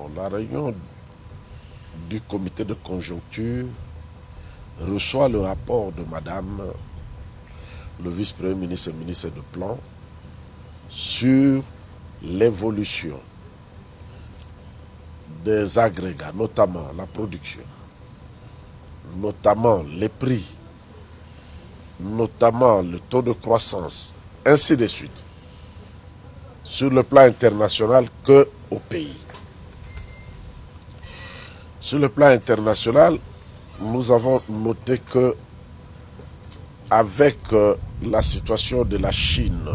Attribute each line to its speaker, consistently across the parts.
Speaker 1: Bon, la réunion du comité de conjoncture reçoit le rapport de Madame le vice-premier ministre et ministre de Plan sur l'évolution des agrégats, notamment la production, notamment les prix, notamment le taux de croissance, ainsi de suite, sur le plan international que au pays. Sur le plan international, nous avons noté que avec la situation de la Chine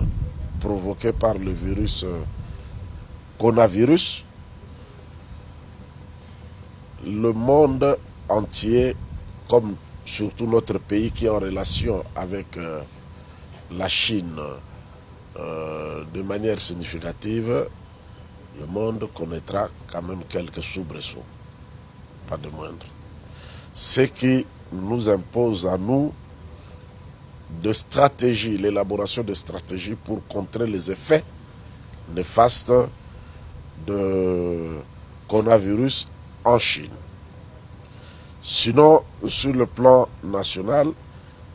Speaker 1: provoquée par le virus coronavirus, le monde entier, comme surtout notre pays qui est en relation avec la Chine de manière significative, le monde connaîtra quand même quelques soubresauts, pas de moindre. Ce qui nous impose à nous de stratégies, l'élaboration de stratégies pour contrer les effets néfastes de coronavirus en Chine. Sinon, sur le plan national,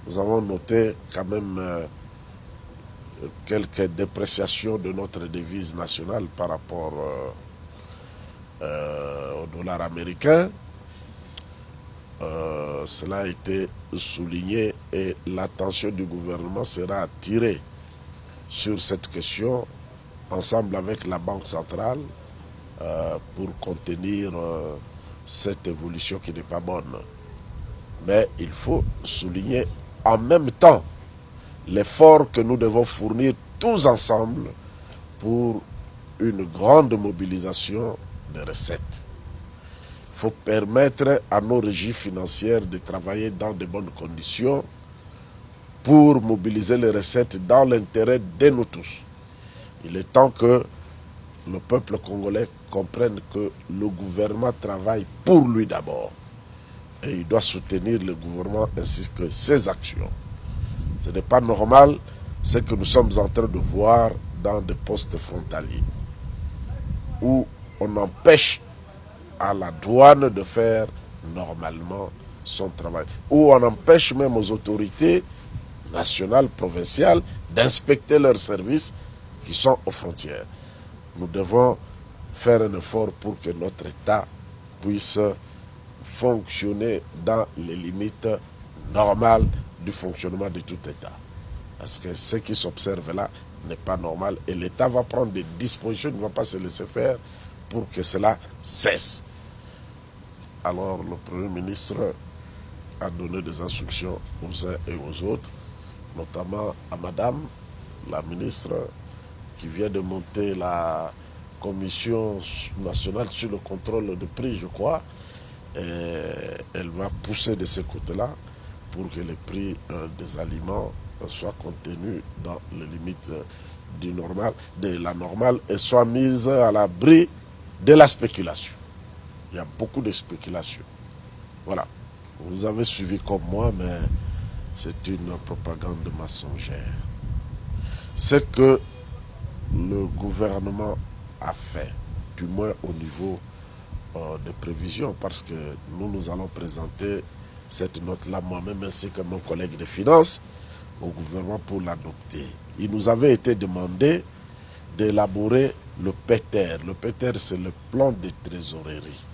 Speaker 1: nous avons noté quand même quelques dépréciations de notre devise nationale par rapport au dollar américain. Cela a été souligné et l'attention du gouvernement sera attirée sur cette question ensemble avec la Banque centrale pour contenir cette évolution qui n'est pas bonne. Mais il faut souligner en même temps l'effort que nous devons fournir tous ensemble pour une grande mobilisation des recettes. Il faut permettre à nos régies financières de travailler dans de bonnes conditions pour mobiliser les recettes dans l'intérêt de nous tous. Il est temps que le peuple congolais comprenne que le gouvernement travaille pour lui d'abord. Et il doit soutenir le gouvernement ainsi que ses actions. Ce n'est pas normal ce que nous sommes en train de voir dans des postes frontaliers, où on empêche à la douane de faire normalement son travail, où on empêche même aux autorités nationales, provinciales, d'inspecter leurs services qui sont aux frontières. Nous devons faire un effort pour que notre État puisse fonctionner dans les limites normales du fonctionnement de tout État. Parce que ce qui s'observe là n'est pas normal et l'État va prendre des dispositions, il ne va pas se laisser faire pour que cela cesse. Alors le Premier ministre a donné des instructions aux uns et aux autres, notamment à Madame la ministre qui vient de monter la commission nationale sur le contrôle des prix, je crois. Et elle va pousser de ce côté-là pour que les prix des aliments soient contenus dans les limites de la normale et soient mis à l'abri de la spéculation. Il y a beaucoup de spéculation. Voilà. Vous avez suivi comme moi, mais c'est une propagande mensongère. Ce que le gouvernement a fait, du moins au niveau des prévisions, parce que nous allons présenter cette note-là moi-même ainsi que mon collègue des finances au gouvernement pour l'adopter. Il nous avait été demandé d'élaborer le PETER. Le PETER, c'est le plan de trésorerie.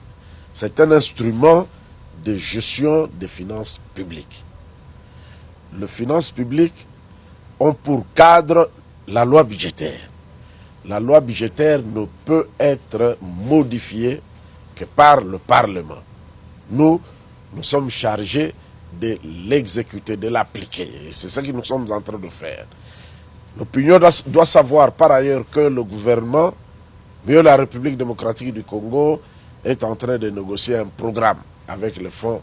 Speaker 1: C'est un instrument de gestion des finances publiques. Les finances publiques ont pour cadre la loi budgétaire. La loi budgétaire ne peut être modifiée que par le Parlement. Nous sommes chargés de l'exécuter, de l'appliquer. Et c'est ce que nous sommes en train de faire. L'opinion doit savoir par ailleurs que le gouvernement, mieux la République démocratique du Congo, est en train de négocier un programme avec le Fonds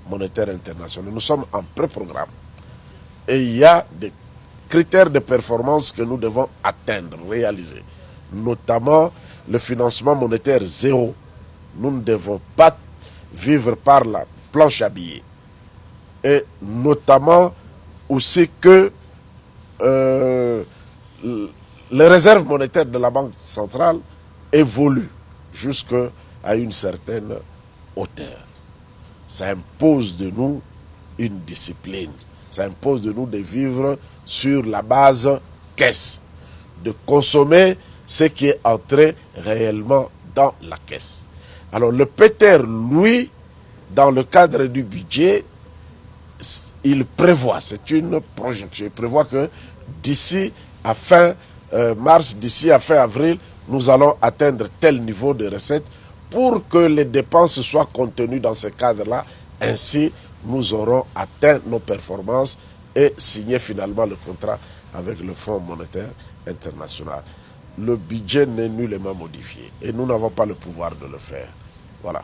Speaker 1: monétaire international. Nous sommes en pré-programme. Et il y a des critères de performance que nous devons atteindre, réaliser. Notamment le financement monétaire zéro. Nous ne devons pas vivre par la planche à billets. Et notamment aussi que les réserves monétaires de la Banque centrale évoluent jusqu'à à une certaine hauteur. Ça impose de nous une discipline. Ça impose de nous de vivre sur la base caisse, de consommer ce qui est entré réellement dans la caisse. Alors le Péter, lui, dans le cadre du budget, il prévoit, c'est une projection, il prévoit que d'ici à fin mars, d'ici à fin avril, nous allons atteindre tel niveau de recettes pour que les dépenses soient contenues dans ce cadre-là. Ainsi, nous aurons atteint nos performances et signé finalement le contrat avec le Fonds monétaire international. Le budget n'est nullement modifié et nous n'avons pas le pouvoir de le faire. Voilà.